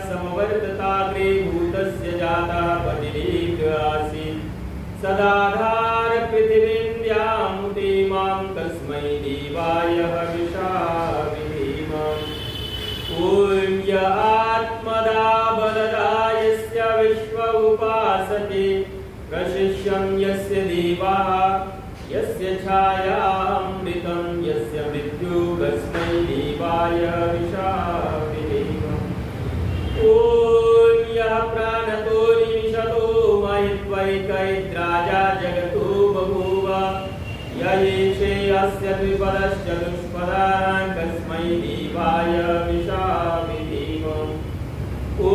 समवर्तताग्रे भूतस्य जातः पतिरेक आसीत् सदाधार पृथिवीं व्यामुते मां तस्मै देवाय हविषा विधेम। ॐ य आत्मदा बलदा यस्य विश्व उपासते प्रशिष्यं यस्य देवाः यस्य छायामृतं यस्य मृत्युर्तस्मै देवाय हविषा विधेम। ॐ यः प्राणतो निमिषतो महित्वैकैद्राजा जगतो बभूव य एषे अस्य द्विपदश्चतुष्पदाः तस्मै देवाय हविषा विधेम। ॐ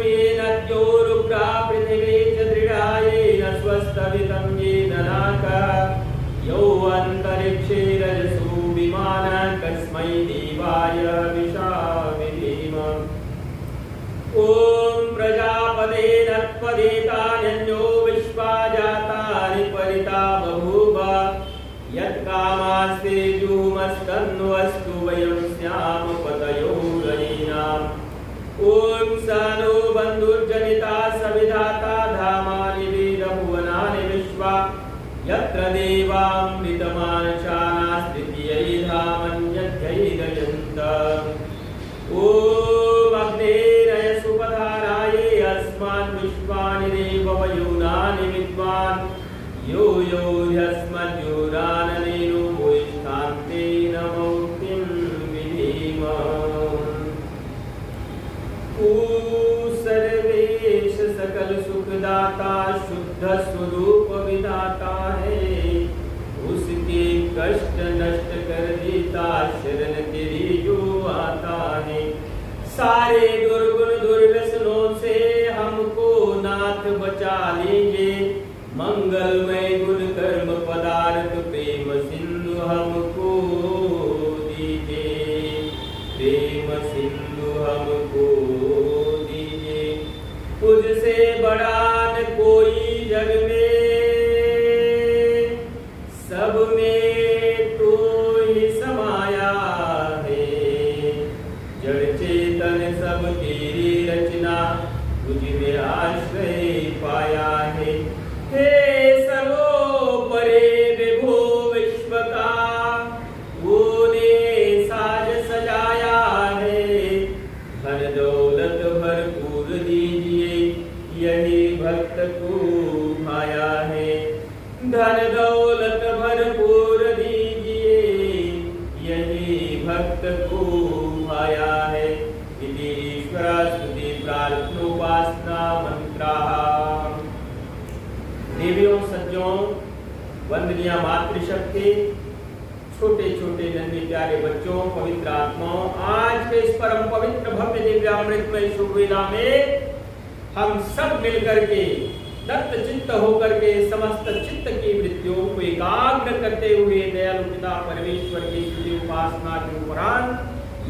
येन द्योरुग्रा पृथिवी च दृढा येन स्वस्तवितं येन नाकः यौ अन्तरिक्षे रजसो विमानः तस्मै देवाय हविषा विधेम। ॐ प्रजापते नत्पदेतान्यो विश्वा जातानि परिता बभूव यत्कामास्ते जुमस्तन्वस्तु वयं स्याम पतयो रयीनाम्। ॐ स नो बन्धुर्जनिता सविधाता धामानि वेदभुवनानि विश्वा यत्र देवामृतमानशानास्त्रियै धामन्यध्यैरयन्त। ॐ अग्नेरय सुपधाराये अस्मान् विश्वानि देववयूनानि विद्वान् यो यो ह्यस्मद्योराननेनो भूयिष्ठान्ते नमोक्तिं विधेम। सर्वेश सकल सुखदाता शुद्ध स्वरूप विदाता है उसके कष्ट नष्ट कर देता शरण तेरी जो आता है। सारे दुर्गुण दुर्व्यसनों से हमको नाथ बचा लीजिए मंगलमय गुण कर्म पदार्थ प्रेम सिंधु हमको दीजिए प्रेम सिंधु हमको दीजिए। तुझसे बड़ा न कोई जग में सब में तो ही समाया है जड़ चेतन सब तेरी रचना तुझ में आश्रय पाया है। हे सर्वोपरि विभो विश्व का तूने साज सजाया है धन दौलत भरपूर दीजिए यही भक्त को भाया है। धन दौलत भरपूर दीजिए यही भक्त को भाया है। इति ईश्वर स्तुति प्रार्थनोपासना मंत्राः। देवियों सज्जों वंदनीय मातृशक्ति छोटे छोटे नन्हे प्यारे बच्चों पवित्र आत्माओं आज के इस परम पवित्र भव्य दिव्यामृतमय शुभ वेला में हम सब मिलकर के दत्त चित्त होकर के समस्त चित्त की वृत्तियों को एकाग्र करते हुए दयालु पिता परमेश्वर की स्तुति उपासना के उपरांत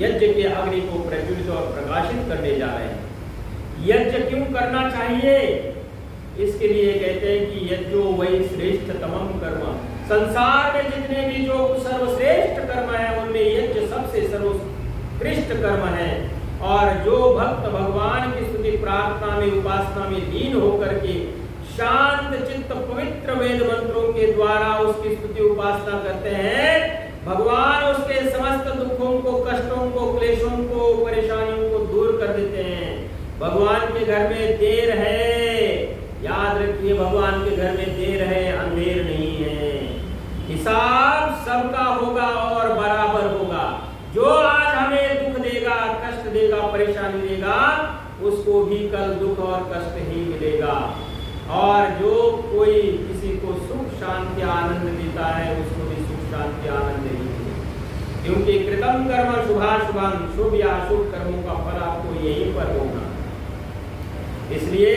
यज्ञ के अग्नि को प्रज्वलित और प्रकाशित करने जा रहे हैं। यज्ञ क्यों करना चाहिए? इसके लिए कहते हैं कि यज्ञो वही श्रेष्ठतमम कर्म। संसार में जितने भी जो सर्वश्रेष्ठ कर्म है उनमें यज्ञ सबसे सर्वोत्कृष्ट कर्म है। और जो भक्त भगवान की स्तुति प्रार्थना में उपासना में लीन होकर के शांत चित्त पवित्र वेद मंत्रों के द्वारा उसकी स्तुति उपासना करते हैं भगवान उसके समस्त दुखों को कष्टों को क्लेशों को परेशानियों को दूर कर देते हैं। भगवान के घर में देर है, याद रखिए भगवान के घर में देर है अंधेर नहीं है। हिसाब सबका होगा और बराबर होगा। जो आज हमें दुख देगा कष्ट देगा परेशानी देगा उसको भी कल दुख और कष्ट ही मिलेगा। और जो कोई किसी को सुख शांति आनंद देता है उसको भी सुख शांति आनंद ही मिलेगा। क्योंकि कृतम कर्म शुभाशुभम शुभ या अशुभ कर्मों का फल आपको यहीं पर होगा। इसलिए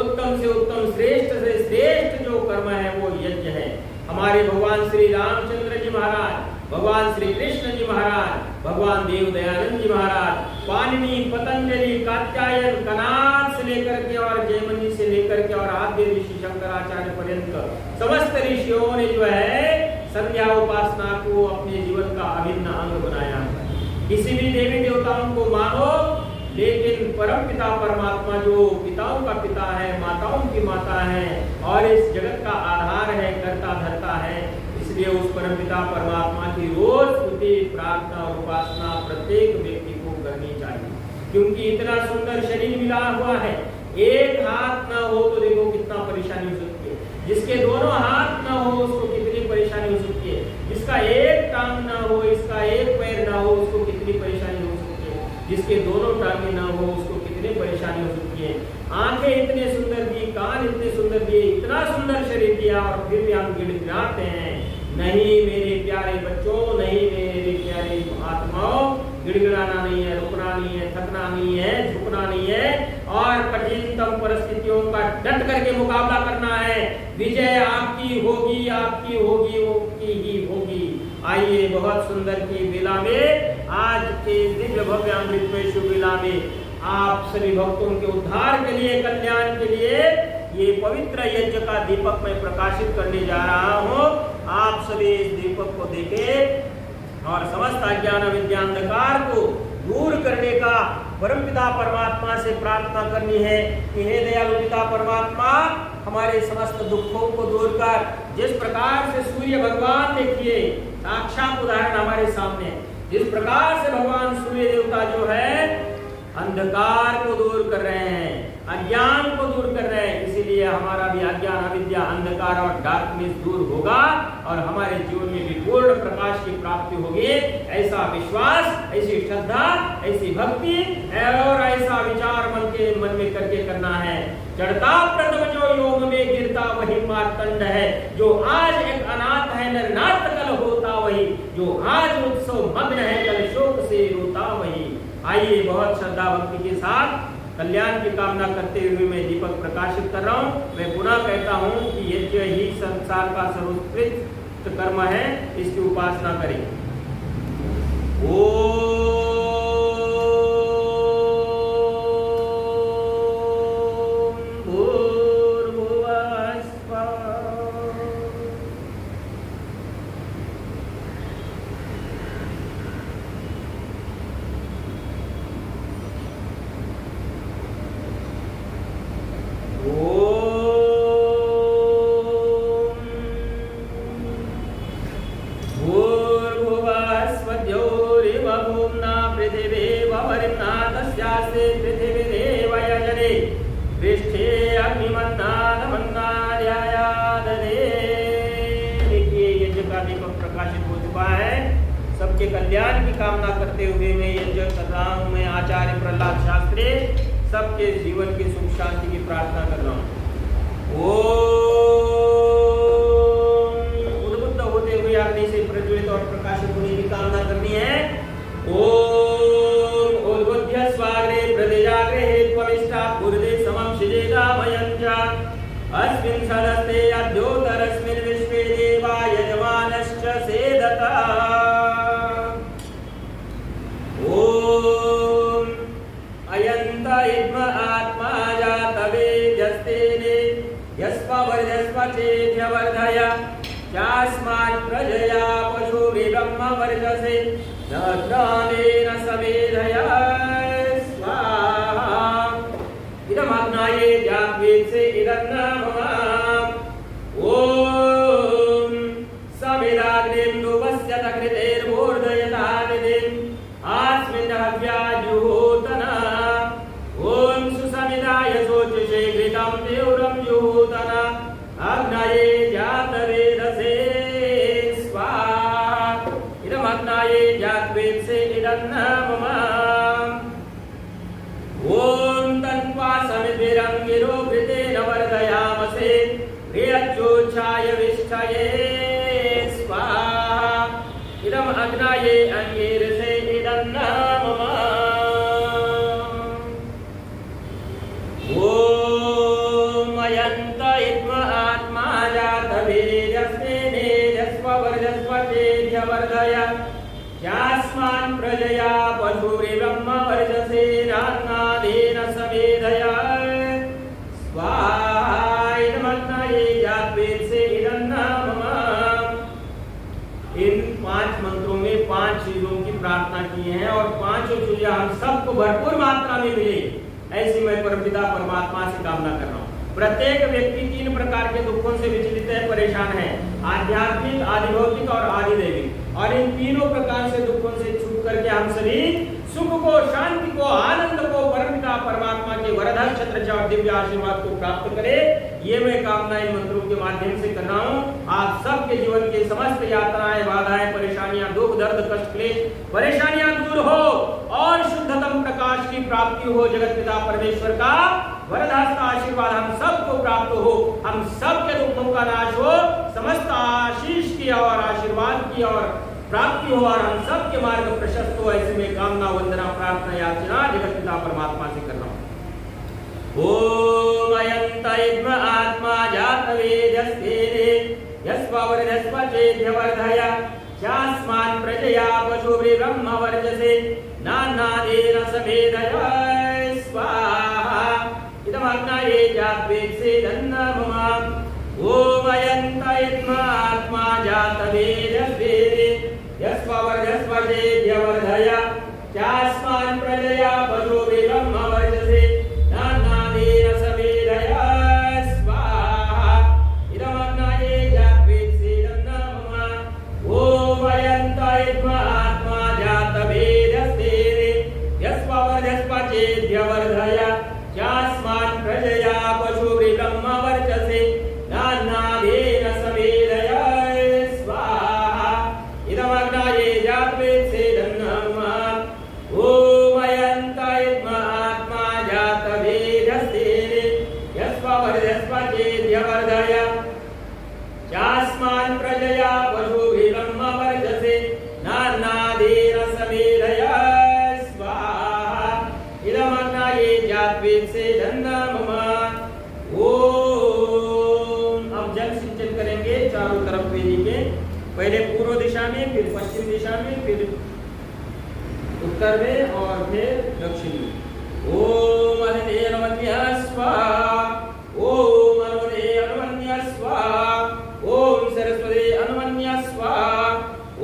उत्तम से उत्तम श्रेष्ठ से श्रेष्ठ जो कर्म है वो यज्ञ है। हमारे भगवान श्री रामचंद्र जी महाराज भगवान श्री कृष्ण जी महाराज भगवान देव दयानंद जी महाराज पाणिनि पतंजलि कात्यायन कनाद से लेकर के और जयमनी से लेकर के और आद्य ऋषि शंकराचार्य पर्यंत समस्त ऋषियों ने जो है संध्या उपासना को अपने जीवन का अभिन्न अंग बनाया। किसी भी देवी देवताओं को मानो लेकिन परम पिता परमात्मा जो पिताओं का पिता है, माताओं की माता है और इस जगत का आधार है, करता धरता है, इसलिए उस परम पिता परमात्मा की रोज स्तुति, प्रार्थना और उपासना प्रत्येक व्यक्ति को करनी चाहिए। क्योंकि इतना सुंदर शरीर मिला हुआ है, एक हाथ ना हो तो देखो कितना परेशानी हो सकती है, जिसके दोनों हाथ ना हो उसको कितनी परेशानी हो सकती है, जिसका एक टांग ना हो, इसका एक पैर ना हो उसको कितनी परेशानी हो सकती है, जिसके दोनों टांगे ना हो उसको कितनी परेशानी हो सकती है। आंखें इतने सुंदर दी, कान इतने सुंदर दिए, इतना सुंदर शरीर दिया और फिर भी हम गिड़गिड़ाते हैं। नहीं मेरे प्यारे बच्चों, नहीं मेरे प्यारे आत्माओं, गिड़गिड़ाना नहीं है, रुकना नहीं है, थकना नहीं है, झुकना नहीं है और कठिनतम परिस्थितियों का डट करके मुकाबला करना है। विजय आपकी होगी, आपकी होगी, आपकी ही होगी। आइए बहुत सुंदर की बेला में, आज के दिव्य भव्य अमृतमय शुभ बेला में आप सभी भक्तों के उद्धार के लिए, कल्याण के लिए ये पवित्र यज्ञ का दीपक मैं प्रकाशित करने जा रहा हूँ। आप सभी इस दीपक को देखें और समस्त अज्ञान विद्या अंधकार को दूर करने का परमपिता परमात्मा से प्रार्थना करनी है कि हे दयालु पिता परमात्मा, हमारे समस्त दुखों को दूर कर। जिस प्रकार से सूर्य भगवान, देखिए साक्षात उदाहरण हमारे सामने, जिस प्रकार से भगवान सूर्य देवता जो है अंधकार को दूर कर रहे हैं, अज्ञान को दूर कर रहे हैं, इसीलिए हमारा भी अज्ञान, अविद्या, अंधकार और डार्कनेस दूर होगा और हमारे जीवन में भी पूर्ण प्रकाश की प्राप्ति होगी। ऐसा विश्वास, ऐसी श्रद्धा, ऐसी भक्ति और ऐसा विचार मन में करके करना है। चढ़ता प्रथम जो योग में गिरता वही मार्तंड है, जो आज एक अनाथ है नरनाथ कल होता वही, जो आज उत्सव मग्न है कल शोक से रोता वही। आइए बहुत श्रद्धा भक्ति के साथ कल्याण की कामना करते हुए मैं दीपक प्रकाशित कर रहा हूँ। मैं पुनः कहता हूँ कि यज्ञ ही संसार का सर्वोत्कृष्ट कर्म है, इसकी उपासना करें। ओम भूर्भुवः स्वः। सबके कल्याण की कामना करते हुए मैं यज्ञ कर रहा हूँ। मैं आचार्य प्रहलाद शास्त्री सबके जीवन की सुख शांति की प्रार्थना कर रहा हूँ। उद्बुद्ध होते हुए अग्नि से प्रज्वलित और प्रकाशित होने की कामना करनी है। ओम उद्बुद्ध स्वाग्रे प्रदेजाग्रे त्वमिष्टा पूर्वे समं शिजेदा भयं च अस्मिन् सदस्ते अद्योतरस्मिन् विश्वे देवा यजमानश्च सेदता। ओम अयंत इद्म आत्मा जातवे जस्तेने यस्पवर्धस्व चेत्यवर्धय चास्मात् प्रजया पशुभिब्रह्म वर्धसे नग्नानेन समेधय स्वाहा। इदमग्नाये जाग्वेत्से इदन्नमः। ओम समिदाग्नेन्दुवस्य तकृतेर्मूर्धयतानिधिम् आस्मिन् हव्याजुहोतना। ओम सुसमिदाय शोचुषे घृतं तीव्रं जुहोतना अग्नये जातवेदसे स्वाहा। इदमग्नाये जाग्वेत्से इदन्नमः। ओम तन्त्वा समिद्भिरङ्गिरो घृतेन वर्धयामसे प्रियच्चोच्छाय विष्ठये स्वाहा। इदम् अग्नये अङ्गिरसे इदन्नमः। ओम अयन्त इद्म आत्मा जातवेदस्तेने यस्पवर्धस्व चेत्यवर्धय यास्मान् प्रजया पशुभिब्रह्म वर्धसे नान्नादेन समेधय स्वाहा। इदमग्नये जाग्वेत्से इदन्नमः। इन 5 मंत्रों में 5 चीजों की प्रार्थना प्रार्थना की है और पांचों चीजें हम सबको भरपूर मात्रा में मिले, ऐसी मैं परमपिता परमात्मा से कामना कर रहा हूँ। प्रत्येक व्यक्ति 3 प्रकार के दुखों से विचलित है, परेशान है, आध्यात्मिक, आदि भौतिक और आदि दैविक। और इन तीनों प्रकार से दुखों से छूट करके हम सभी सुख को, शांति को, आनंद को परमपिता परमात्मा के वरदान छत्र और दिव्य आशीर्वाद को प्राप्त करें। ये मैं कामना इन मंत्रों के माध्यम से कर रहा हूँ। आप सबके जीवन के समस्त यात्राएं, बाधाएं, परेशानियां, दुख, दर्द, कष्ट, क्लेश, परेशानियां दूर हो और शुद्धतम प्रकाश की प्राप्ति हो। जगत पिता परमेश्वर का वरदान का आशीर्वाद हम सबको प्राप्त हो, हम सबके दुखों का नाश हो, समस्त आशीष की और आशीर्वाद की और प्राप्ति हो और हम सबके मार्ग प्रशस्त हो। ऐसे में कामना, वंदना, प्रार्थना, याचना जगत पिता परमात्मा से कर रहा हूँ। ओम अयंत इद्म आत्मा जात वेदस्तेने यस्ववर्धस्वचेद्यवर्धय शास्मान् प्रजया पशुभि ब्रह्म वर्चसे नानादेन समेधय स्वाहा इदमग्नये जात्वेत्से दन्नमम। ओम अयंत इद्म आत्मा जात वेदस्तेने यस्ववर्धस्वचेद्यवर्धय शास्मान् प्रजया पशुभि ब्रह्म वर्चसे नानादेन समेधय स्वाहा इदमग्नये जात्वेत्से दन्नमम। ओम अयंत इद्म आत्मा जात वेदस्तेने यस्ववर्धस्वचेद्यवर्धय शास्मान् प्रजया पशुभि ब्रह्म वर्चसे नानादेन समेधय स्वाहा इदमग्नये जात्वेत्से दन्नमम। ओम अयंत इद्म आत्मा जात वेदस्तेने यस्ववर्धस्वचेद्यवर्धय शास्मान् प्रजया पशुभि ब्रह्म वर्चसे नानादेन समेधय स्वाहा इदमग्नये जात्वेत्से दन्नमम। ओम। अब जल सिंचन करेंगे चारों तरफ वेदी के, पहले पूर्व दिशा में, फिर पश्चिम दिशा में, फिर उत्तर में और फिर दक्षिण में। ओम अनने अन्वन्यः स्वाहा। ओम अनवने अन्वन्यः स्वाहा। ओम सरस्वती अन्वन्यः स्वाहा।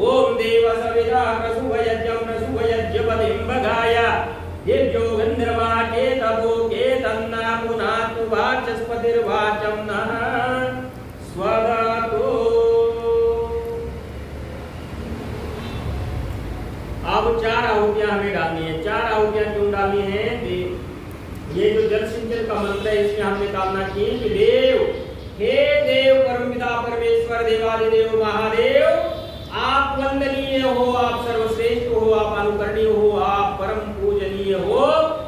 ओम देव सविता प्रसुभयज्ञं प्रसुभयज्ञपतिं भगाय दिव्यो गन्धर्वाके तपो के तन्ना पुनातु वाचस्पतिर्वाचं नः स्वधातो। अब 4 आहुतियां हमें डालनी है। 4 आहुतियां क्यों डालनी है? ये जो जल सिंचन का मंत्र है इसमें हमने कामना की कि देव, हे देव परमपिता परमेश्वर देवादिदेव महादेव, आप वंदनीय हो, आप सर्वश्रेष्ठ हो, आप अनुकरणीय हो, आप परम पूजनीय हो।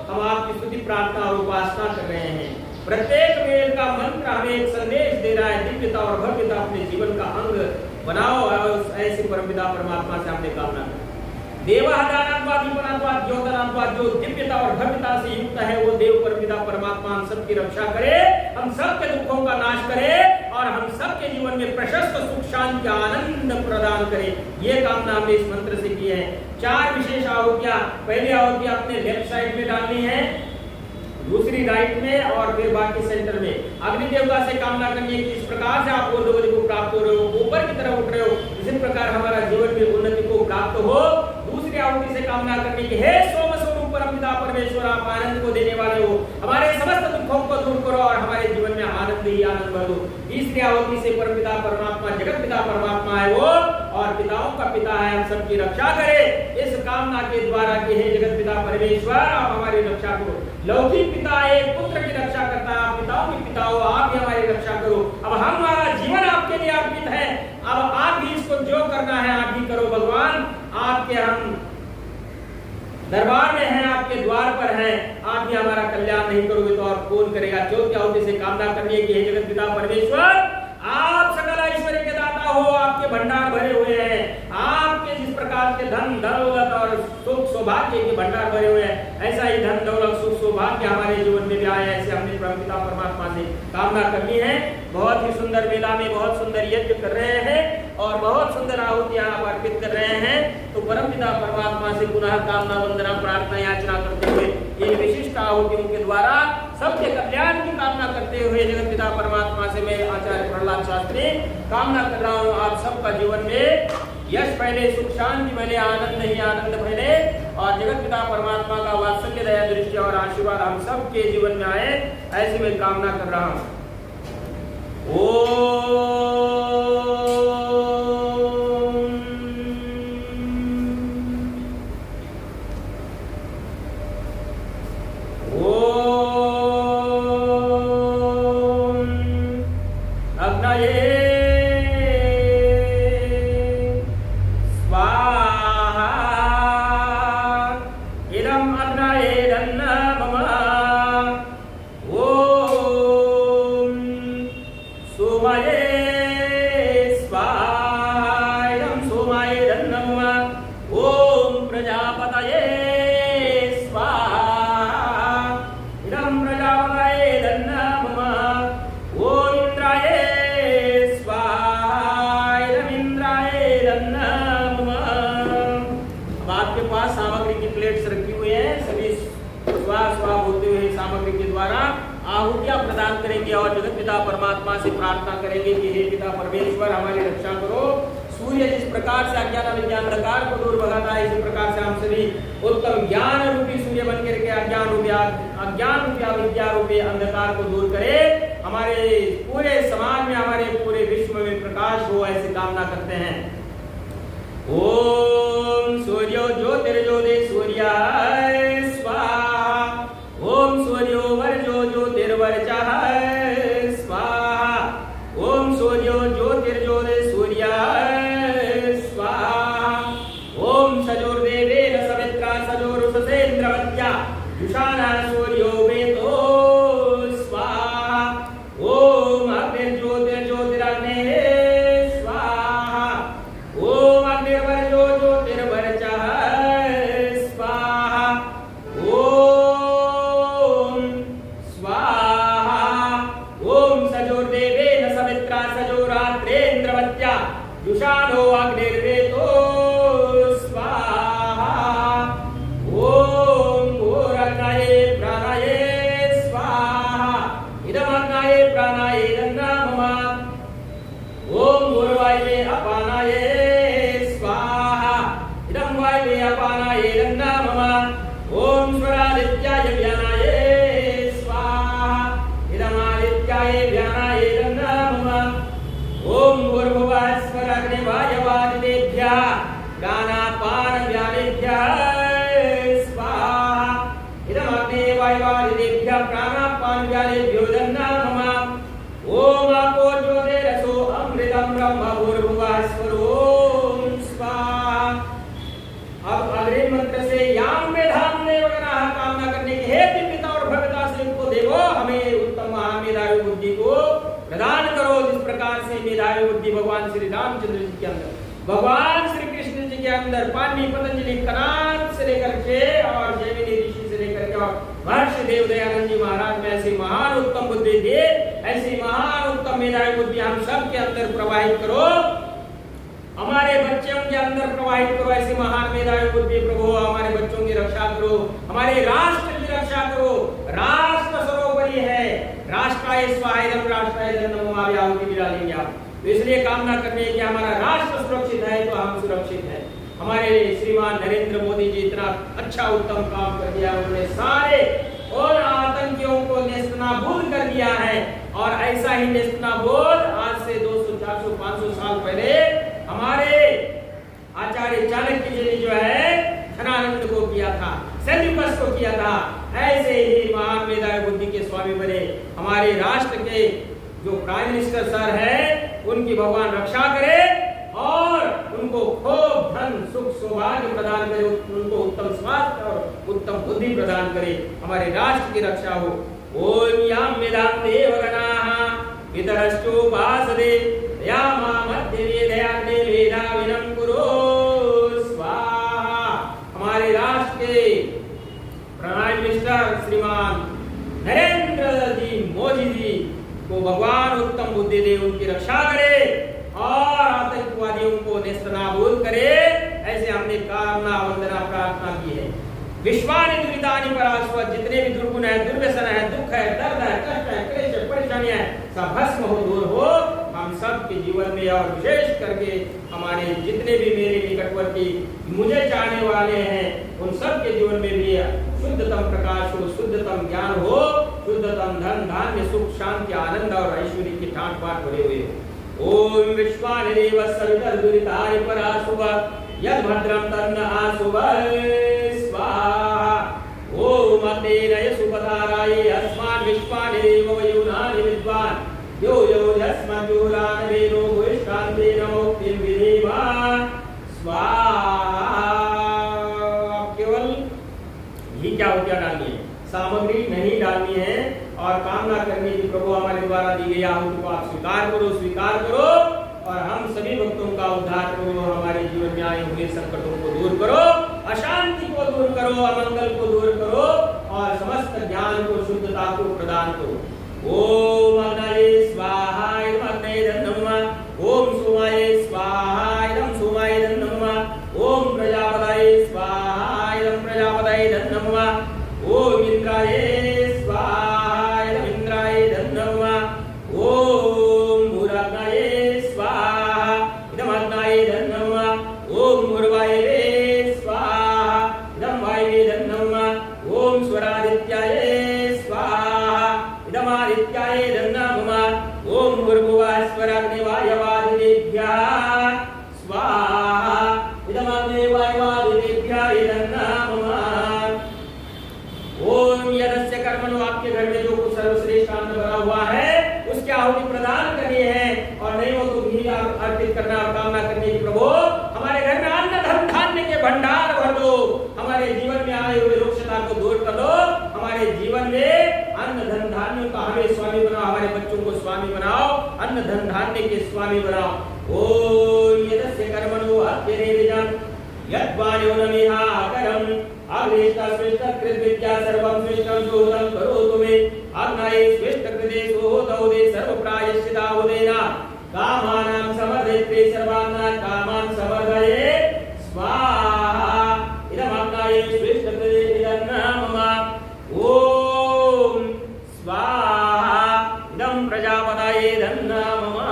हम आपकी स्तुति, प्रार्थना और उपासना कर रहे हैं। प्रत्येक वेद का मंत्र हमें एक संदेश दे रहा है, दिव्यता और भव्यता अपने जीवन का अंग बनाओ। ऐसे परमपिता परमात्मा से हमने कामना की। देवादानात्मा दीपनात्मा ज्योतनात्मा जो दिव्यता और भव्यता से युक्त है वो देव परमपिता परमात्मा हम सबकी रक्षा करे, हम सबके दुखों का नाश करे और हम सबके जीवन में प्रशस्त सुख शांति आनंद प्रदान करे। ये कामना हमने इस मंत्र से की है। 4 विशेष आहुतियां, पहली आहुति अपने लेफ्ट साइड में डालनी है, दूसरी राइट में और फिर बाकी सेंटर में। अग्नि देवता से कामना करनी है कि इस प्रकार से आप गोलोक को प्राप्त हो रहे हो, ऊपर की तरफ उठ रहे हो, इसी प्रकार हमारा जीवन में उन्नति को प्राप्त हो। दूसरी आहुति से कामना करनी कि हे सोम स्वरूप परमपिता परमेश्वर, आप आनंद को देने वाले हो, हमारे समस्त दुखों को दूर करो और हमारे जीवन में आनंद ही आनंद भर दो। तीसरी आहुति से परमपिता परमात्मा जगत पिता परमात्मा है वो और पिताओं का पिता है, हम सबकी रक्षा करे। इस कामना के द्वारा कि हे जगत पिता परमेश्वर, आप हमारी रक्षा करो। लौकिक पिता एक पुत्र की रक्षा करता है, आप पिताओं के पिता हो, आप भी हमारी रक्षा करो। अब हमारा जीवन आपके लिए अर्पित है, अब आप भी इसको जो करना है आप ही करो भगवान। आपके हम दरबार में हैं, आपके द्वार पर हैं, आप भी हमारा कल्याण नहीं करोगे तो और कौन करेगा। चौथी आहुति से कामना करनी है कि हे जगत पिता परमेश्वर, आप सकल ऐश्वर्य के दाता हो, आपके भंडार भरे हुए हैं, आपके जिस प्रकार के धन दौलत और सुख सौभाग्य के भंडार भरे हुए हैं, ऐसा ही धन दौलत सुख सौभाग्य हमारे जीवन में भी आए। ऐसे हमने परमपिता परमात्मा से कामना करनी है। बहुत ही सुंदर मेला में बहुत सुंदर यज्ञ कर रहे हैं और बहुत सुंदर आहुतियां आप अर्पित कर रहे हैं। तो परमपिता परमात्मा से पुनः कामना, वंदना, प्रार्थना, याचना करते हुए इन विशिष्ट आहुतियों के द्वारा सबके कल्याण की कामना करते हुए जगत पिता परमात्मा से मैं आचार्य प्रहलाद शास्त्री कामना कर रहा हूँ आप सबका जीवन में यश पहले, सुख शांति पहले, आनंद ही आनंद पहले, और जगत पिता परमात्मा का वात्सल्य, दया, दृष्टि और आशीर्वाद हम सबके जीवन में आए, ऐसी मैं कामना कर रहा हूं। और जगत पिता परमात्मा से प्रार्थना करेंगे कि हे पिता परमेश्वर हमारी रक्षा करो। सूर्य जिस प्रकार से अज्ञान विज्ञान अंधकार को दूर भगाता है, इसी प्रकार से हम सभी उत्तम ज्ञान रूपी सूर्य बन करके अज्ञान रूपी अविद्या रूपी अंधकार को दूर करे, हमारे पूरे समाज में, हमारे पूरे विश्व में प्रकाश हो, ऐसी कामना करते हैं। ओम सूर्यो ज्योतिर्ज्योति सूर्याय स्वाहा। ओम सूर्यो वर्जो ज्योतिर्वर्चः स्वाहा। ओम सूर्यो ज्योतिर्ज्योति सूर्याय स्वाहा। ओम सजोर्देवेन सवित्रा सजोरुषसेन्द्रवत्या जुषाणा सूर्यो वेदो स्वाहा। ओम अग्निर्ज्योतिर्ज्योतिरग्नेः स्वाहा। ओम अग्निर्वर्जो ज्योतिर्वर्चः स्वाहा। ओम स्वाहा। ओम सजोर्देवेन सवित्रा सजोरात्रेन्द्रवत्या जुषाणो अग्निर्वेदो स्वाहा। ओम भूरग्नये प्राणाये स्वाहा। इदमग्नये प्राणाये नमः। ओम भूर्वायुवे अपानाये स्वाहा। इदं वायुवे अपानाये नमः। ओम स्वरादित्याय व्यानाये स्वाहा। इदमादित्याय व्यानाये नमः। ओम भूर्भुवः स्वराग्निवायवादितेभ्यः प्राणापानव्यानेभ्यः स्वाहा। इदमग्ने वायवादितेभ्यः प्राणापानव्यानेभ्यो नमः। ओम आपो ज्योतिरसो अमृतं ब्रह्म भूर्भुवः स्वरोम स्वाहा। अब अग्नि मंत्र से याम में धाम ने वगैरह कामना करने की हे पिता और भगवता से को देवो, हमें उत्तम महामेधावी बुद्धि को प्रदान करो, जिस प्रकार से मेधावी बुद्धि भगवान श्री रामचंद्र जी के अंदर, भगवान श्री कृष्ण जी के अंदर, पानी पतंजलि कनाद से लेकर के और जैमिनी ऋषि से लेकर के और महर्षि देव दयानंद जी महाराज में ऐसी महान उत्तम बुद्धि दे, ऐसी महान उत्तम मेधावी बुद्धि हम सब के अंदर प्रवाहित करो, हमारे बच्चों के अंदर प्रवाहित करो ऐसी महान मेधावी बुद्धि प्रभु। हमारे बच्चों की रक्षा करो, हमारे राष्ट्र की रक्षा करो। राष्ट्र सर्वोपरि है, राष्ट्राय स्वाहायम राष्ट्राय नमः आहुति भी डालेंगे आप। तो इसलिए कामना करने की हमारा राष्ट्र सुरक्षित है तो हम सुरक्षित हैं। हमारे श्रीमान नरेंद्र मोदी जी इतना अच्छा उत्तम काम कर दिया, उन्होंने सारे और आतंकियों को नेस्तनाबूद कर दिया है। और ऐसा ही नेस्तनाबूद आज से 200, 400, 500 साल पहले हमारे आचार्य चाणक्य जी ने जो है धनानंद को किया था, सेल्यूकस को किया था। ऐसे ही महान मेधावी बुद्धि के स्वामी बने हमारे राष्ट्र के जो प्राइम मिनिस्टर सर है, उनकी भगवान रक्षा करे और उनको खूब धन सुख सौभाग्य प्रदान करे, उनको उत्तम स्वास्थ्य और उत्तम बुद्धि प्रदान करे, हमारे राष्ट्र की रक्षा हो। ओम याम मेधाम देवगणाः पितरश्चोपासते यामा मध्य वेदयाग्ने वेदाविनं कुरु स्वाहा। हमारे राष्ट्र के प्राइम मिनिस्टर श्रीमान नरेंद्र जी मोदी जी को भगवान उत्तम बुद्धि दे, उनकी रक्षा करे और आतंकवादियों को नेस्तनाबूद करे। ऐसे हमने कामना वंदना प्रार्थना की है। विश्वानि दुरितानि पराश्व, जितने भी दुर्गुण है, दुर्व्यसन है, दुख है, दर्द है, कष्ट है, क्लेश है, परेशानियां है, सब भस्म हो, दूर हो हम सब के जीवन में और विशेष करके हमारे जितने भी मेरे निकटवर्ती मुझे चाहने वाले हैं उन सब के जीवन में भी शुद्धतम प्रकाश हो, शुद्धतम ज्ञान हो, शुद्धतम धन धान्य सुख शांति आनंद और ऐश्वर्य की ठाट बाट भरे हुए हो। ओम विश्वानिदेव सवितर् दुरिताय पराशुभ यद भद्रम तन्न आशुभ स्वाहा। ओम अग्नेय सुपधाराय अस्मान् विश्वानिदेव वयुनानि विद्वान् यो यो यस्मज्जुरानवेनो भूयिष्ठान्तेन मुक्तिं विधेम स्वाहा। केवल ये क्या हो क्या डालनी है, सामग्री नहीं डालनी है और कामना करने की प्रभु हमारे द्वारा दी गई आहुति को आप स्वीकार करो और हम सभी भक्तों का उद्धार करो, हमारे जीवन में आए हुए संकटों को दूर करो, अशांति को दूर करो, अमंगल को दूर करो और समस्त ज्ञान को शुद्धता को प्रदान करो। ओम अग्नये स्वाहा इदं अग्नये नमः। ओम सोमाय स्वाहा इदं सोमाय नमः। ओम प्रजापतये स्वाहा इदं प्रजापतये नमः। ओम इंद्राय स्वाहा इदं इंद्राय नमः। ओम मूर्धन्याय स्वाहा इदं अग्नये नमः। ओम मूर्धवायवे स्वाहा इदं वायवे नमः। ओम स्वरादित्याय आदित्याय नमः। ओम भूर्भुवस्वराग्निवायवादिभ्यः स्वाहा इदं अग्निवायवादिभ्यः नमः। ओम यदस्य कर्मणो, आपके घर में जो कुछ सर्वश्रेष्ठ अन्न बना हुआ है उसकी आहुति प्रदान करनी है और नहीं हो तो घी अर्पित करना और कामना करने की प्रभु हमारे घर में अन्न धन धान्य के भंडार भर दो, हमारे जीवन में आए हुए रुक्षता को दूर कर दो, हमारे जीवन में अन्न धन धान्य का हमें स्वामी बनाओ, हमारे बच्चों को स्वामी बनाओ, अन्न धन धान्य के स्वामी बनाओ। ओम यदस्य कर्मणो अत्यनेविजं यद्वायो नमिहा करम अग्निष्टा स्विष्ट कृत विद्या सर्वं स्विष्टं शोधं करोतु मे अग्नये स्विष्ट कृते सोहोतौदे सर्व प्रायश्चिता उदेना कामानां समर्धयते सर्वांगा कामान् समर्धये स्वाहा इदं अग्नये स्विष्ट कृते इदं नमः। ओम स्वाहा इदं प्रजापतये इदं नमः।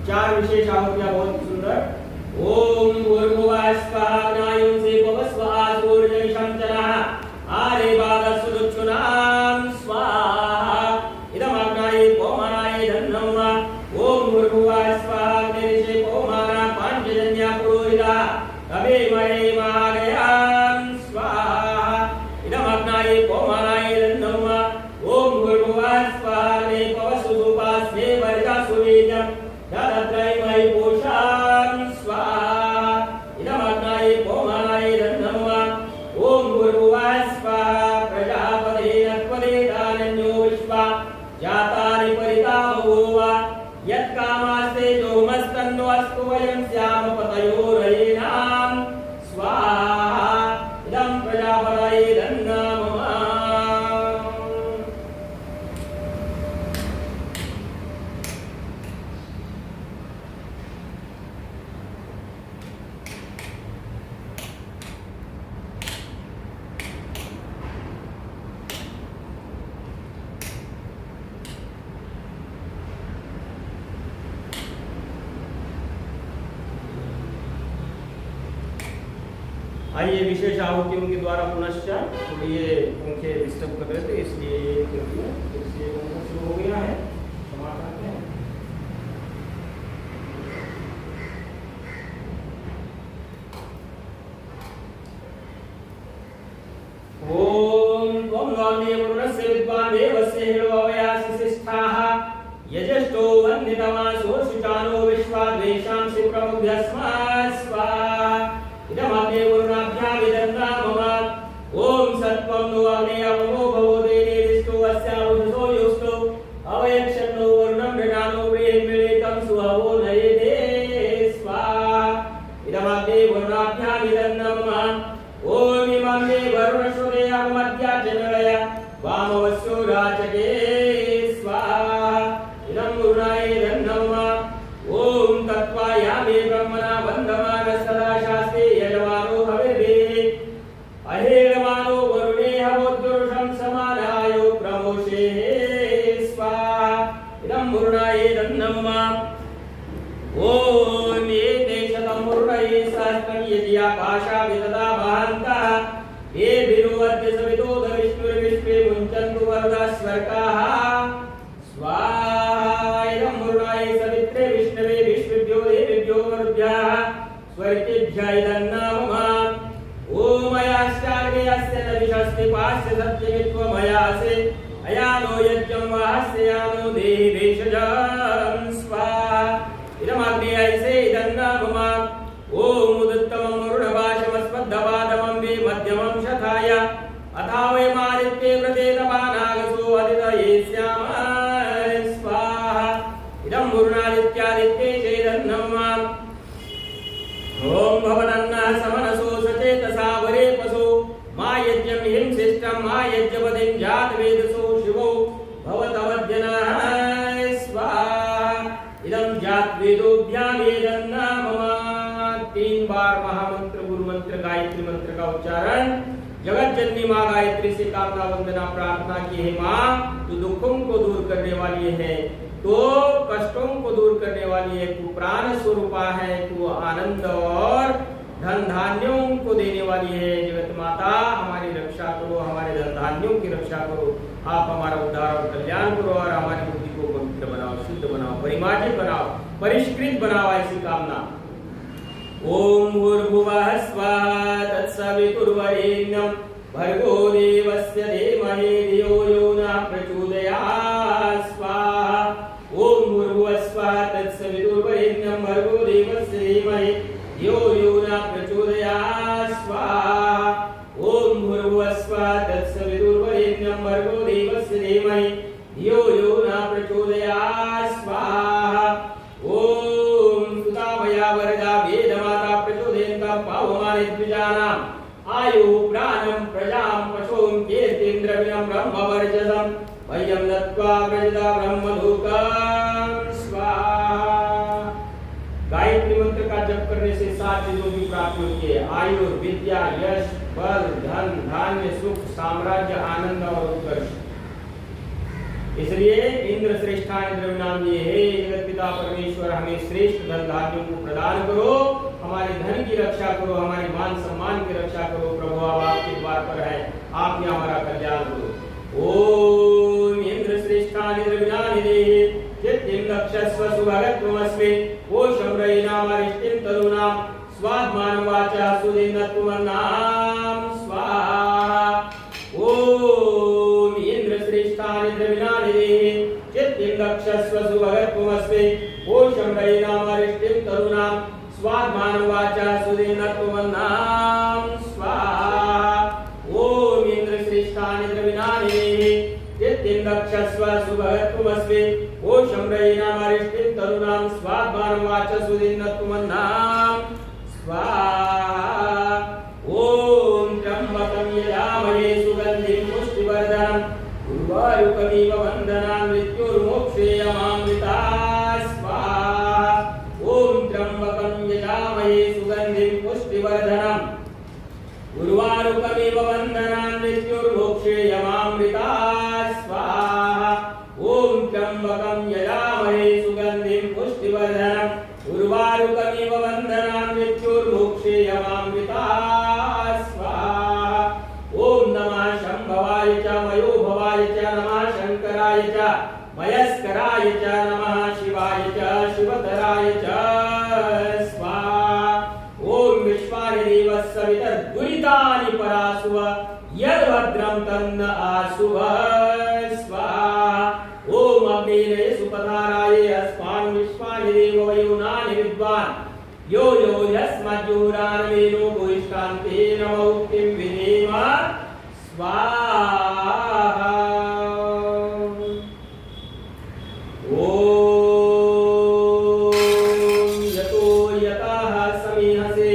चार विशेष आहुतियां बहुत सुंदर। ओम भूर्भुवः स्वः अग्नायुं से भवस्वः सूर्यं चनः आरे बादसुदुच्छुनां स्वाहा इदं अग्नये पौमानाय नमः। ओम भूर्भुवः स्वः अग्निरिषे पौमाना पाञ्चजन्या पुरोहितः तवे महे महागयां स्वाहा इदं अग्नये पौमानाय नमः। ओम भूर्भुवः स्वः अग्ने पवसु सुपास्मे वर्जा सुवेद्यं यदत्रैमयि पोषां स्वाहा इदं अग्नये पौमानाय नमः। ओम भूर्भुवः स्वः प्रजापते नत्वदेतानन्यो विश्वा जातानि परिता बभूव यत्कामास्ते जोमस्तन्नो अस्तु वयं स्याम पतयोरयेनां स्वाहा इदं प्रजापतये नमः। आइए विशेष आहुतियों के द्वारा पुनश्च थोड़ी ये पंखे डिस्टर्ब कर रहे थे इसलिए शुरू हो गया है। क्षमा करते हैं। ओम त्वं वाग्देव वरुणस्य विद्वान् देवस्य हिरवयासि शिष्ठाः यजष्टो वन्दितमासो शुचानो विश्वाद्वेषांसि प्रमुद्यस्मात् स्वाहा इदं अग्ने वरुणाभ्यामिदं मम। ओम सत्वं नो अग्ने अवमो भवो देनेरिष्टो अस्यावधसो युष्टो अवयक्षन्नो वरुणं मृणानो ब्रह्मेतं सुहवो नयेते स्वाहा इदं अग्ने वरुणाभ्यामिदं मम। ओम इमं मे वरुणशुरे अवमध्याचनलय वामवस्यो राचके स्वाहा इदं वरुणाय नमः। ओम ओम एते शतमुर्णये सहस्रं यदि आकाशा विदधा महान्तः ये विरुवद्य सवितो विष्णुर्विश्वे मुञ्चन्तु वरदा स्वर्गाः स्वाहा इदं मुर्णाय सवित्रे विष्णवे विश्वेभ्यो देवेभ्यो मरुभ्यः स्वर्गेभ्यः इदं नाम ओम अयाश्चाग्रेयस्य नविशस्ति पास्य सत्यमित्वमयासे अयानो यज्ञं वाहस्यानो देहि देशजं स्वाहा इदमग्नेयसे इदं नाम ओम उदत्तमं वरुणभाषमस्मद्दवादमं वे मध्यमं शताय अथा वयमादित्ये प्रतेतपानागसो अदितये स्याम स्वाहा इदं वरुणादित्यादित्ये चेदं नाम ओम भवनन्नः समनसो सचेतसा वरे पशो मा यज्ञं हिंसिष्टं मा यज्ञपतिं जातवेदसो शिवो भवतवद्यनः स्वाहा इदं जातवेदोभ्यामेदं नाम 3 बार महामंत्र गुरु मंत्र गायत्री मंत्र का उच्चारण। जगत जननी माँ गायत्री से कामना वंदना प्रार्थना की है माँ, तू दुखों को दूर करने वाली है, तो कष्टों को दूर करने वाली है, तू प्राण स्वरूपा है, तू आनंद और धन धान्यों को देने वाली है। जगत माता हमारी रक्षा करो, हमारे धन धान्यों की रक्षा करो, आप हमारा उद्धार और कल्याण करो और हमारी बुद्धि को पवित्र बनाओ, शुद्ध बनाओ, परिमार्जित बनाओ, परिष्कृत बनाओ, ऐसी कामना। ओम भूर्भुवः स्वाहा तत्सवितुर्वरेण्यं भर्गो देवस्य धीमहि धियो यो नः प्रचोदयात् स्वाहा। ओम भूर्भुवः स्वाहा तत्सवितुर्वरेण्यं भर्गो देवस्य धीमहि धियो यो नः प्रचोदयात् स्वाहा। ओम भूर्भुवः स्वाहा तत्सवितुर्वरेण्यं भर्गो देवस्य धीमहि धियो यो नः प्रचोदयात् स्वाहा। ओम सुताभया वरदा वेदमाता प्रचोदयन्तं पावमाने द्विजानाम् आयु प्राणं प्रजां पशूं कीर्तिन्द्रविणं ब्रह्मवर्चसं वयं दत्त्वा प्रजता ब्रह्मलोकं स्वाहा। गायत्री मंत्र का जप करने से 7 चीजों की प्राप्ति होती है, आयु, विद्या, यश, बल, धन, धान्य, सुख, साम्राज्य, आनंद और उत्कर्ष। इसलिए इंद्र श्रेष्ठा इंद्र नाम ये है, जगत पिता परमेश्वर हमें श्रेष्ठ धन धान्यों को प्रदान करो, हमारे धन की रक्षा करो, हमारे मान सम्मान की रक्षा करो। प्रभु आप आपके द्वार पर है, आप ही हमारा कल्याण करो। ओम इंद्र श्रेष्ठा इंद्र विनानिधे चित्तिं लक्षस्व सुभगत्वमस्मे कोशं रयिनामरिष्टिं तरुणां स्वात्मानं वाचा सुदिनत्वमन्नां स्वाहा। ओम इंद्र श्रेष्ठा इंद्र विनानिधे चित्तिं लक्षस्व सुभगत्वमस्मे कोशं रयिनामरिष्टिं तरुणां स्वात्मानं वाचा सुदिनत्वमन्नां स्वाहा। ओम इंद्र श्रेष्ठा इंद्र विनानिधे चित्तिं लक्षस्व सुभगत्वमस्मे कोशं रयिनामरिष्टिं तरुणां स्वात्मानं वाचा सुदिनत्वमन्नां स्वाहा। ओम त्र्यंबकं यजामहे सुगन्धिं पुष्टिवर्धनं उर्वारुकमिव वन्दनान् मृत्युर्मोक्षेयमामृतात् स्वाहा। ओम त्र्यंबकं यजामहे सुगन्धिं पुष्टिवर्धनं उर्वारुकमिव वन्दनान् मृत्युर्मोक्षेयमामृतात् स्वाहा। ओम त्र्यंबकं यजामहे सुगन्धिं पुष्टिवर्धनं उर्वारुकमिव वन्दनान् मृत्युर्मोक्षेयमामृतात् स्वाहा। ओम नमः शंभवाय च मयोभवाय च नमः शंकराय च मयस्कराय च नमः शिवाय च शिवतराय च स्वाहा। ओम विश्वानि देवस्य वितर्दुरितानि परासुव यद्भद्रं तन्न आसुव स्वाहा। ओम अग्नेय सुपधाराय अस्मान् विश्वानि देव वयुनानि विद्वान् यो यो यस्मज्जुहुरानवेनो भूयिष्ठान्तेन मौक्तिं विधेम स्वाहा। ओम यतो यतः समीहसे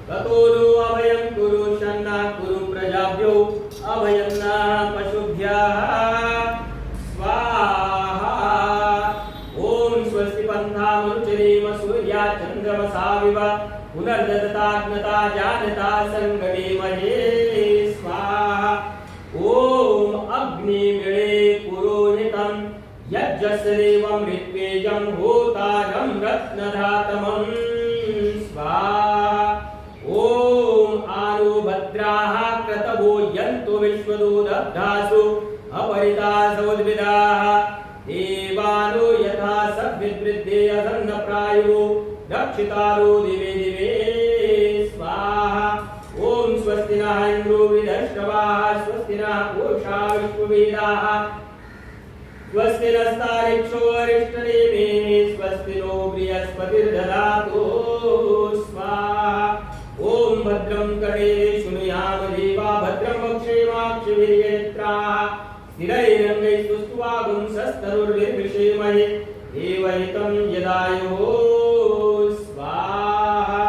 ततो नो अभयं कुरु शन्नः कुरु प्रजाभ्यो अभयं नः पशुभ्यः स्वाहा। ओम स्वस्ति पन्थामनुचरेम सूर्या चन्द्रमसाविव पुनर्दत्तात्मता जानता संगमेमहे स्वाहा। ओम अग्निमिळे पुरोहितं यज्जस्रेवं ऋत्वेजं होतारं रत्नधातमं स्वाहा। ओम आनो भद्राः क्रतवो यन्तो विश्वदो दब्धासु अपरितासोद्भिदाः देवानो यथा सद्विद्वृद्धे असन्नप्रायो रक्षितारो दिवे दिवे स्वाहा। ओम स्वस्ति नः इन्द्रो वृधश्रवाः स्वस्ति नः पूषा विश्ववेदाः स्वस्ति नस्तारिक्षो अरिष्टनेमिः स्वस्ति नो बृहस्पतिर्दधातु स्वाहा। ओम भद्रं कर्णेभिः शृणुयाम देवा भद्रं वक्षेमाक्षभिर्यजत्राः स्थिरैरङ्गैस्तुष्ट्वागुंसस्तनुर्भिर्विषेमहे देवहितं यदायुः स्वाहा।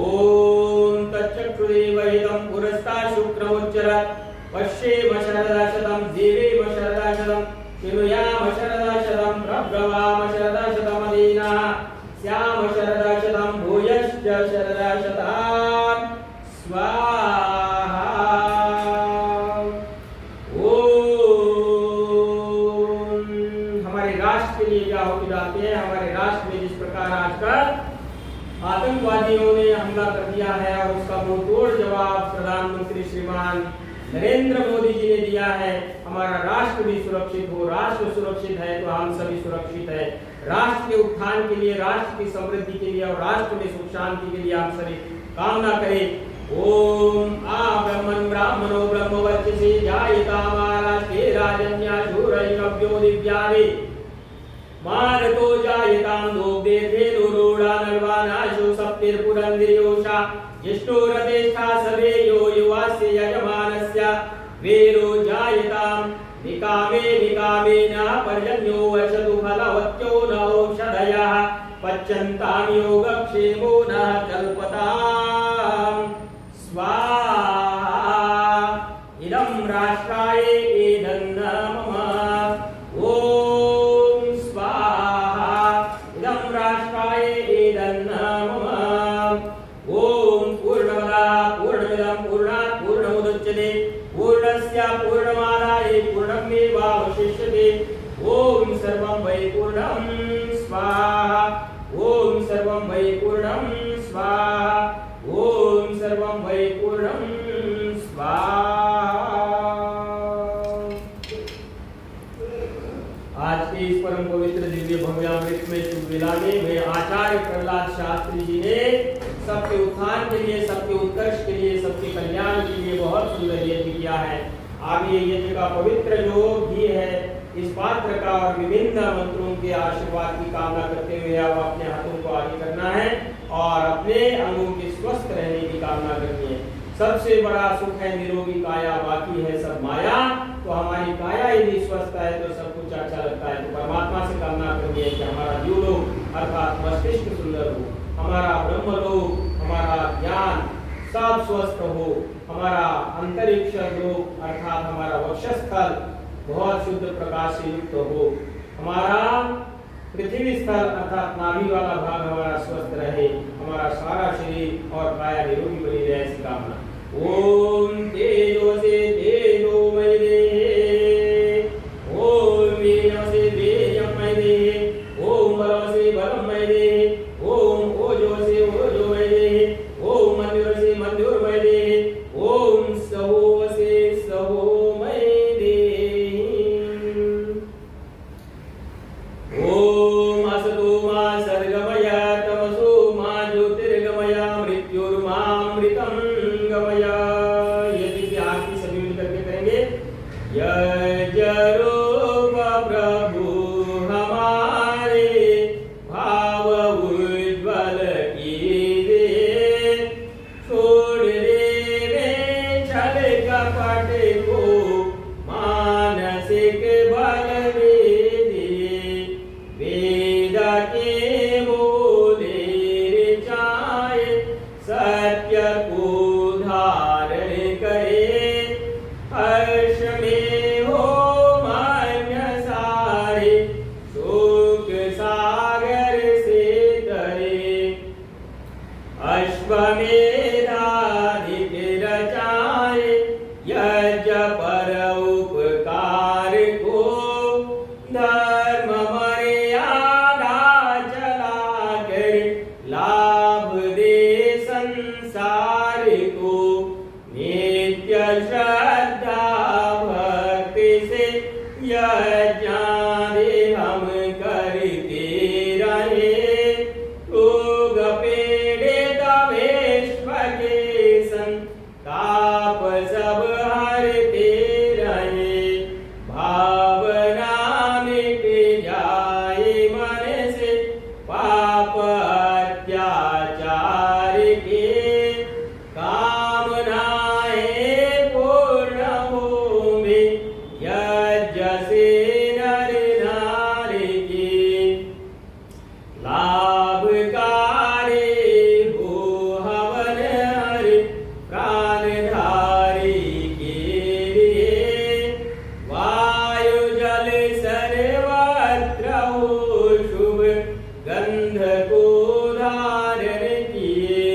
ओम तच्चक्षुदेवहितं पुरस्तात् शुक्रमुच्चरत् पश्येम शरदा शतं जीवेम शरदा शतं शृणुयाम शरदा शतं प्रब्रवाम शरदा शतमदीनः स्याम शरदा शतं भूयश्च शरदा शतात् स्वाहा। ओम हमारे राष्ट्र के लिए क्या होती जाते हैं। हमारे राष्ट्र में जिस प्रकार आजकल आतंकवादियों ने हमला कर दिया है और उसका मुंहतोड़ जवाब प्रधानमंत्री श्रीमान नरेंद्र मोदी जी ने दिया है। हमारा राष्ट्र भी सुरक्षित हो। राष्ट्र सुरक्षित है तो हम सभी सुरक्षित है। राष्ट्र के उत्थान के लिए राष्ट्र की समृद्धि के लिए और राष्ट्र में सुख शांति के लिए हम सभी कामना करें। ओम आ ब्रह्मन् ब्राह्मणो ब्रह्मवर्चसे जायतामाराष्ट्रे राजन्याशूरैकव्यो दिव्यानि मारतो जायतां दोग्धे दुरोडा नर्वाणाशो सप्तिर्पुरन्दिर्योषा ज्येष्ठोरतेष्ठा सवेयो युवास्य यजमानस्य वीरो जायतां निकामे निकामेन पर्जन्यो वर्षतु फलवत्यो न औषधयः पच्यन्तां योगक्षेमो न कल्पतां स्वाहा। इदं राष्ट्राय एदन्न मम ओम स्वाहा। इदं राष्ट्राय एदन्न मम ओम पूर्णमदः पूर्णमिदं पूर्णात् पूर्णमुदच्यते पूर्णस्य पूर्णमादाय पूर्णमेवावशिष्यते ओम सर्वं वै पूर्णं स्वाहा। ओम सर्वं वै पूर्णं स्वाहा। ओम सर्वं वै पूर्णं स्वाहा। आज के इस परम पवित्र दिव्य भव्यामृत में शुभ वेला में आचार्य प्रहलाद शास्त्री जी ने सबके उत्थान के लिए सबके उत्कर्ष के लिए सबके कल्याण के लिए बहुत सुंदर यज्ञ किया है। आगे यज्ञ का पवित्र जो घी है इस पात्र का और विभिन्न मंत्रों के आशीर्वाद की कामना करते हुए अब अपने हाथों को आगे करना है और अपने अंगों के स्वस्थ रहने की कामना करनी है। सबसे बड़ा सुख है निरोगी काया बाकी है सब माया। तो हमारी काया यदि स्वस्थ है तो सब कुछ अच्छा लगता है। तो परमात्मा से कामना करनी है कि हमारा जीवलोक अर्थात मस्तिष्क सुंदर हो, हमारा ब्रह्मलोक हमारा ज्ञान सब स्वस्थ हो, हमारा अंतरिक्ष लोक अर्थात हमारा वक्षस्थल बहुत शुद्ध प्रकाश से युक्त हो, हमारा पृथ्वी स्थल अर्थात नाभि वाला भाग हमारा स्वस्थ रहे, हमारा सारा शरीर और काया निरोगी बनी रहे ऐसी कामना। ओम तेजो से तेजोमय देहे ओम वीर्य से वीर्यमय देहे ओम बलम से बलमय देहे ओम ओजो से ओजोमय देहे ओम मन्युर से मन्युर्मय देहे ओम सहो से सहोमय देहे ओम असतो मा सर्गमय तमसो मा ज्योतिर्गमय मृत्युर्मामृतं गमय। यदि आरती सभी मिल करके करेंगे। यजरूप प्रभु हमारे भाव उज्ज्वल कीजिए छोड़ रे छल कपट को मानसिक बल दीजिए वेद के बोले चाहे सत्य को धारण करे हर्ष में हो मन सारे शोक सागर से तरे अश्वमेधाधिक रचाए यज्ञ पर उपकार को लाभकारी हो हवन हरि प्राणधारी के लिए। वायु जल सर्वत्र हो शुभ गंध को धारण किए।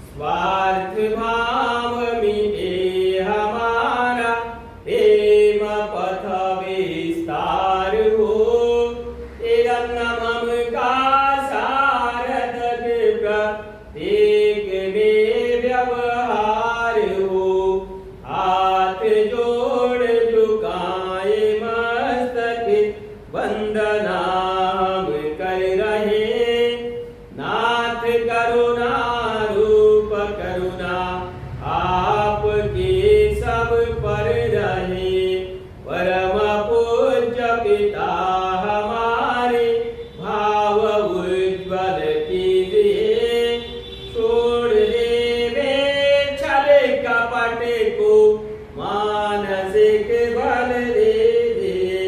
स्वार्थ भाव मिटे हमारा प्रेम पथ विस्तार हो। तेरा नमम का सारथक प्रत्येक में व्यवहार हो। हाथ जोड़ झुकाए मस्तक वंदना हम कर रहे। नाथ करुणा रूप करुणा आपके सब पर रहे। परम पूज्य पिता हमारे भाव उज्ज्वल कीजिए। छोड़ देवे छल कपट को मानसिक बल दीजिए।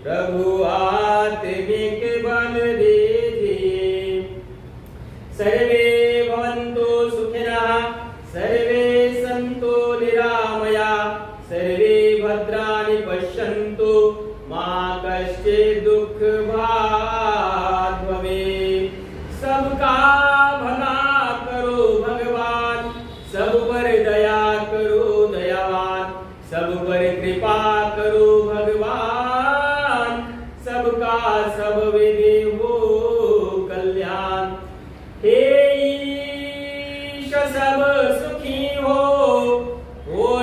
प्रभु आत्मिक बल दीजिए। सर्वे भवन्तु सुखिनः सर्वे सन्तु निरामया सर्वे भद्राणि पश्यन्तु मा कश्चित् दुःख भाग् भवेत्। सबका भला करो भगवान, सब पर दया करो दयावान। सब पर कृपा करो भगवान, सबका सब विधि हो कल्याण। हे ईश सब सुखी हो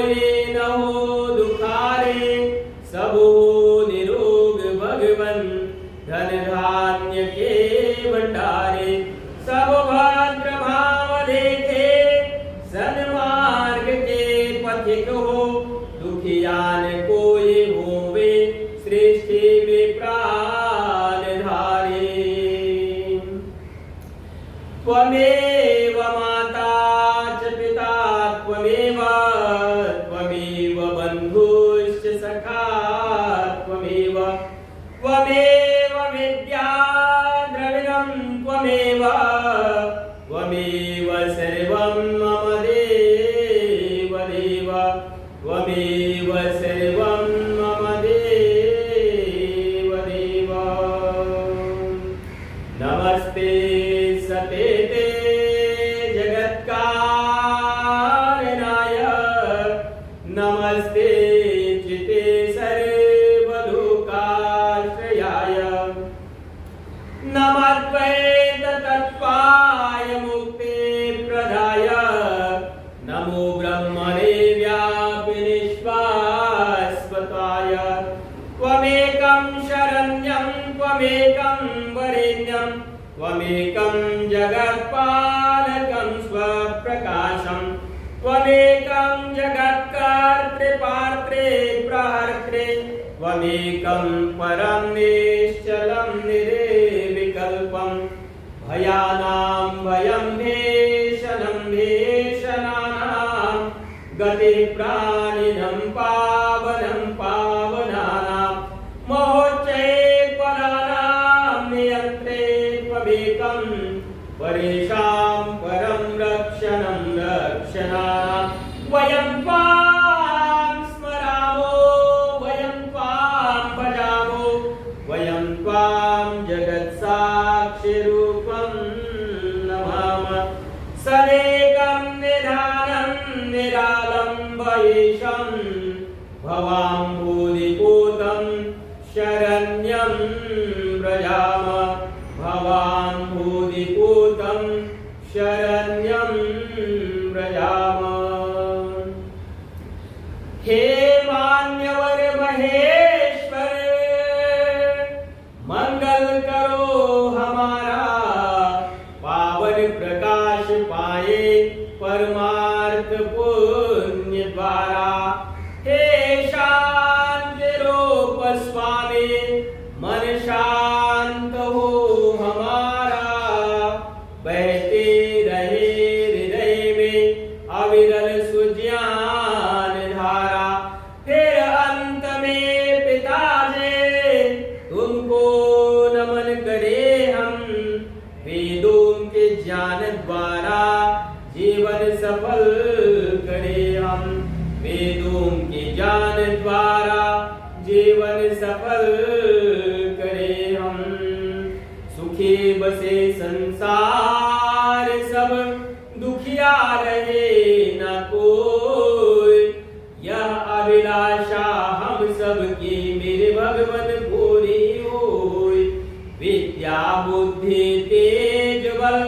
ये न हो दुखारे। सब हो निरोग भगवन धन धान्य के भंडारे। सब भद्र भाव देखे सन्मार्ग के पथिक हो। दुखियान को ये होवे सृष्टि में प्राण धारे। त्वमेव माता च पिता त्वमेव त्वमेव बन्धुश्च सखा त्वमेव। त्वमेव विद्या द्रविणं त्वमेव। त्वमेव सर्वं मम देव देव। त्वमेव सर्वं मम देव देव। नमस्ते सतेते जगत्कारणाय। नमस्ते चिते सर्वलोकाश्रयाय। नमद्वैत तत्त्वाय मुक्ते प्रदाय। नमो ब्रह्मणे व्यापिनि शाश्वताय। त्वमेकं शरण्यं त्वमेकं वरेण्यं त्वमेकं जगत्पालकं स्वप्रकाशं। त्वमेकं जगत्कर्त्रे पार्त्रे प्रहर्त्रे। त्वमेकं परं निश्चलं निर्विकल्पं। भयानां भयं भेषणं भेषणानां। गति प्राणिनं पावनं पावनानां। महोच्चैपदानां नियन्त्रे त्वमेकं। परेषां परं रक्षणं रक्षणानां। वयं त्वां स्मरामो वयं त्वां भजामो। वयं त्वां जगत्साक्षिरूपं नमामः। सदेकं निधानं निरालम्बयेशं। भवाम्भूदिपूतं शरण्यं व्रजामः। भवाम्भूदिपूतं शरण्यं व्रजामः। हे मान्यवर महेश्वर मंगल करो हमारा। पावन प्रकाश पाए परमार्थ पुण्य द्वारा। हे शांति रूप स्वामी मन शांत हो हमारा। बहते रहे द्वारा जीवन सफल करे हम, वेदों के ज्ञान द्वारा जीवन सफल करे हम। सुखी बसे संसार सब, दुखिया रहे न कोई, यह अभिलाषा हम सबकी मेरे भगवन पूरी होय। विद्या बुद्धि तेज बल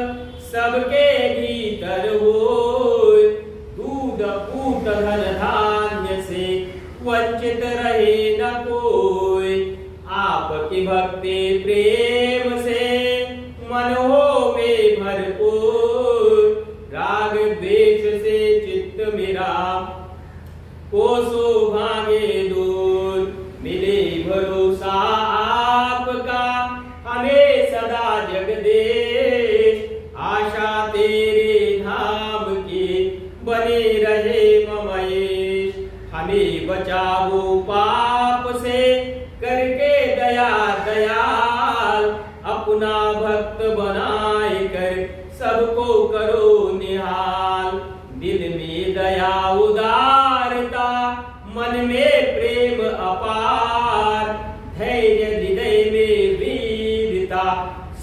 सबके भीतर होय, दूध पूत धन धान्य से वंचित रहे न कोई। आपकी भक्ति प्रेम से मन हो में भरपूर, राग द्वेष से चित्त मेरा कोसो भागे दूर। मिले भरोसा आपका हमें सदा जगदेश, आशा तेरे धाम की बने रहे ममयेश। हमें बचाओ पाप से करके दया दयाल, अपना भक्त बनाए कर सबको करो निहाल। दिल में दया उदारता, मन में प्रेम अपार, धैर्य हृदय में वीरता,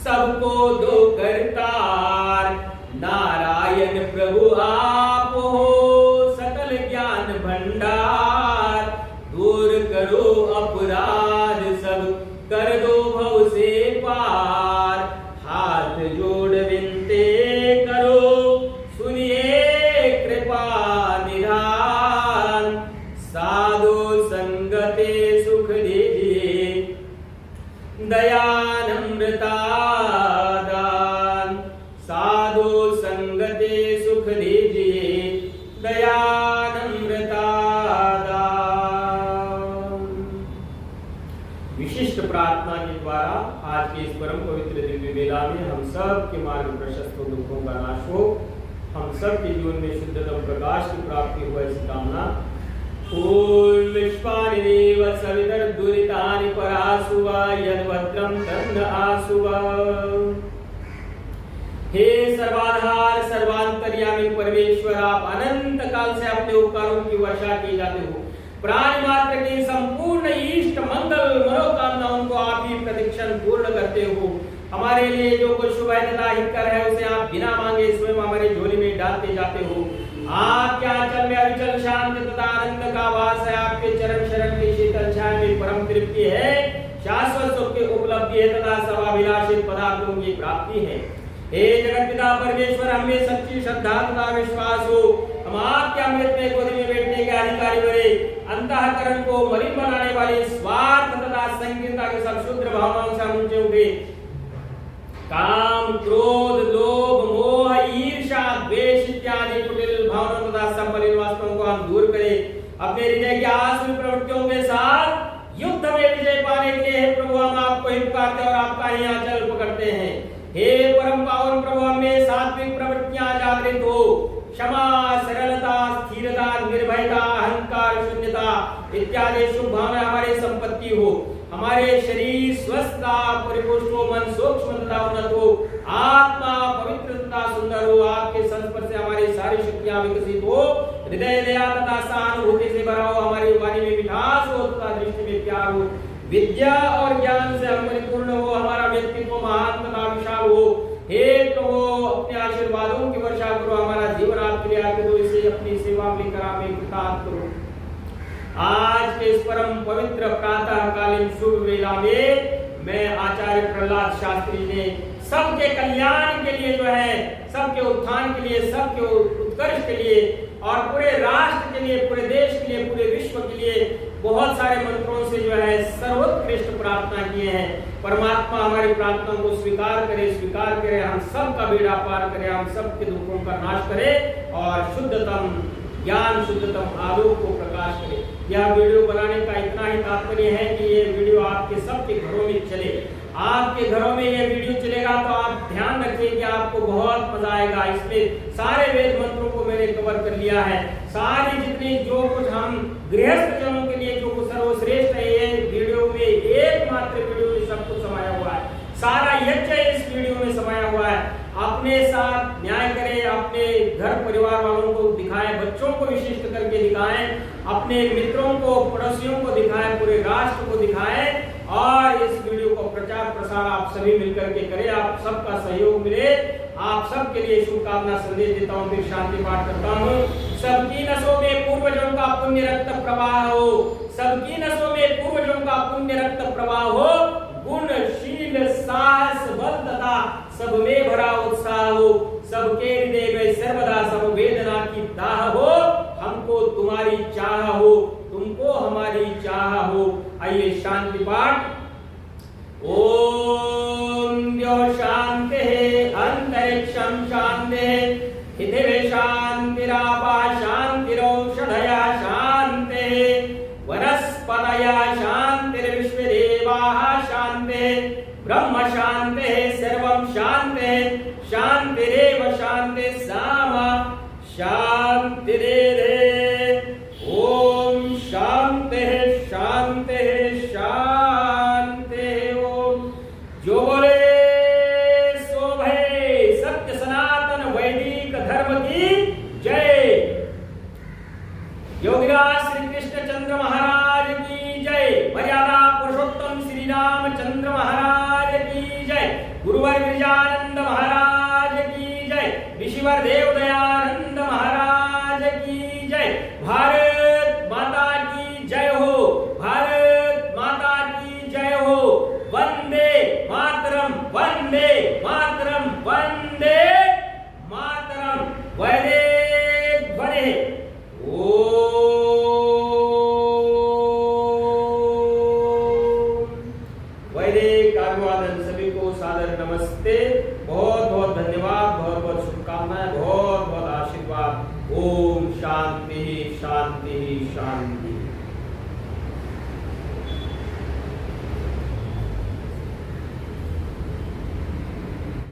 सबको दो करतार। नारायण प्रभु आप हो सकल ज्ञान भंडार, दूर करो अपराध सब कर दो भव से पार। हाथ जोड़ विनती करो सुनिए कृपा निधान, साधु संगते सुख दीजिए दया नम्रता दान। साधु संगते सुख दीजिए दया नम्रता दान। विशिष्ट प्रार्थना के द्वारा आज के इस परम पवित्र दिव्य वेला में हम सब के मार्ग प्रशस्त हो, दुखों का नाश हो, हम सब के जीवन में शुद्धतम प्रकाश की प्राप्ति हो, ऐसी कामना। ओम विश्वानि देव सवितर्दुरितानि परासुव, यद्भद्रं तन्न आसुव। हे सर्वाधार सर्वांतर्यामी परमेश्वर, आप अनंत काल से अपने उपकारों की वर्षा किए जाते हो। प्राणी मात्र के संपूर्ण इष्ट मंगल मनोकामनाओं को आप ही प्रतिक्षण पूर्ण करते हो। हमारे लिए जो कुछ शुभ तथा हितकर है उसे आप बिना मांगे स्वयं हमारे झोली में डालते जाते हो। आपके आंचल में अविचल शांति तथा आनंद का वास है। आपके चरण शरण की शीतल छाया में परम तृप्ति है, शाश्वत सुख की उपलब्धि है तथा सर्वाभिलाषित पदार्थों की प्राप्ति है। हे जगत पिता परमेश्वर, हमें सच्ची श्रद्धा तथा विश्वास हो, हम आपके अमृत में गोद में बैठने के अधिकारी बने। अंतःकरण को मलिन बनाने वाली स्वार्थ तथा संकीर्णता के सब शुद्र भावनाओं से हम ऊंचे उठे। काम क्रोध लोभ मोह ईर्ष्या द्वेष इत्यादि कुटिल भावनाओं तथा सब मलिन वासनाओं को हम दूर करें। अपने हृदय की आसुरी प्रवृत्तियों के साथ युद्ध में विजय पाने के लिए प्रभु हम आपको ही पुकारते और आपका ही आंचल पकड़ते हैं। हे परम पावन प्रभु, हमें सात्विक प्रवृत्तियां जागृत हो, क्षमा सरलता स्थिरता निर्भयता अहंकार शून्यता इत्यादि शुभ भावना हमारी संपत्ति हो। हमारे शरीर स्वस्थता परिपुष्ट हो, मन सूक्ष्म तथा उन्नत हो, आत्मा पवित्र तथा सुंदर हो। आपके संस्पर्श से हमारी सारी शक्तियां विकसित हो, हृदय दया तथा सहानुभूति से भरा हो, हमारी वाणी में मिठास हो तथा दृष्टि में प्यार हो, विद्या और ज्ञान से हम परिपूर्ण हो, हमारा व्यक्तित्व महान तथा विशाल हो। हे प्रभु, अपने आशीर्वादों की वर्षा करो, हमारा जीवन आपके लिए अर्पित हो, इसे अपनी सेवा में लेकर हमें कृतार्थ करो। आज के इस परम पवित्र प्रातःकालीन शुभ वेला में मैं आचार्य प्रहलाद शास्त्री ने सबके कल्याण के लिए जो है, सबके उत्थान के लिए, सबके उत्कर्ष के लिए और पूरे राष्ट्र के लिए, पूरे देश के लिए, पूरे विश्व के लिए बहुत सारे मंत्रों से जो है सर्वोत्कृष्ट प्रार्थना किए हैं। परमात्मा हमारी प्रार्थना को स्वीकार करे, हम सब का बेड़ा पार करे, हम सब के दुखों का नाश करे और शुद्धतम ज्ञान शुद्धतम आलोक को प्रकाश करे। यह वीडियो बनाने का इतना ही तात्पर्य है कि ये वीडियो आपके सबके घरों में चले। आपके घरों में ये वीडियो चलेगा तो आप ध्यान रखिए कि आपको बहुत मजा आएगा। इसमें सारे वेद मंत्रों को मैंने कवर कर लिया है। सारी जितनी जो कुछ हम गृहस्थ जनों के लिए जो कुछ सर्वश्रेष्ठ है, ये वीडियो में एकमात्र वीडियो में सब कुछ समाया हुआ है। सारा यज्ञ इस वीडियो में समाया हुआ है। आप अपने साथ न्याय करें, अपने घर परिवार वालों को दिखाएं, बच्चों को विशिष्ट करके दिखाएं, अपने मित्रों को, पड़ोसियों को दिखाएं, पूरे राष्ट्र को दिखाएं और इस वीडियो को प्रचार प्रसार आप सभी मिलकर के करें। आप सबका सहयोग मिले, आप सबके लिए शुभकामना संदेश देता हूँ, फिर शांति पाठ करता हूँ। सबकी नसों में पूर्वजों का पुण्य रक्त प्रवाह हो, सबकी नसों में पूर्वजों का पुण्य रक्त प्रवाह हो, गुणशील साहस बल तथा सब में भरा उत्साह हो, सबके हृदय में सर्वदा सब वेदना की दाह हो, हमको तुम्हारी चाह हो, तुमको हमारी चाह हो। आइए शांति पाठ। ओम द्यो शांति अंतरिक्षं शांति पृथिवी शांतिरापः शांतिरौषधयः शांतिः वनस्पतयः शांतिर्विश्वदेवाः शांतिः ब्रह्म शांतिः सर्वं शांतिः शांतिरेव शांतिः सामा शांतिरेव। ओम शांतिः शांतिः शांतिः। ओम जो बोले सो भय। सत्य सनातन वैदिक धर्म की जय। योगीराज श्री कृष्ण चंद्र महाराज की जय। मर्यादा पुरुषोत्तम श्री रामचंद्र महाराज की जय। गुरुवर गिरिजानंद महाराज की जय। ऋषिवर देव दयानंद महाराज की जय। भारत माता की जय हो, भारत माता की जय हो। वंदे मातरम, वंदे मातरम, वंदे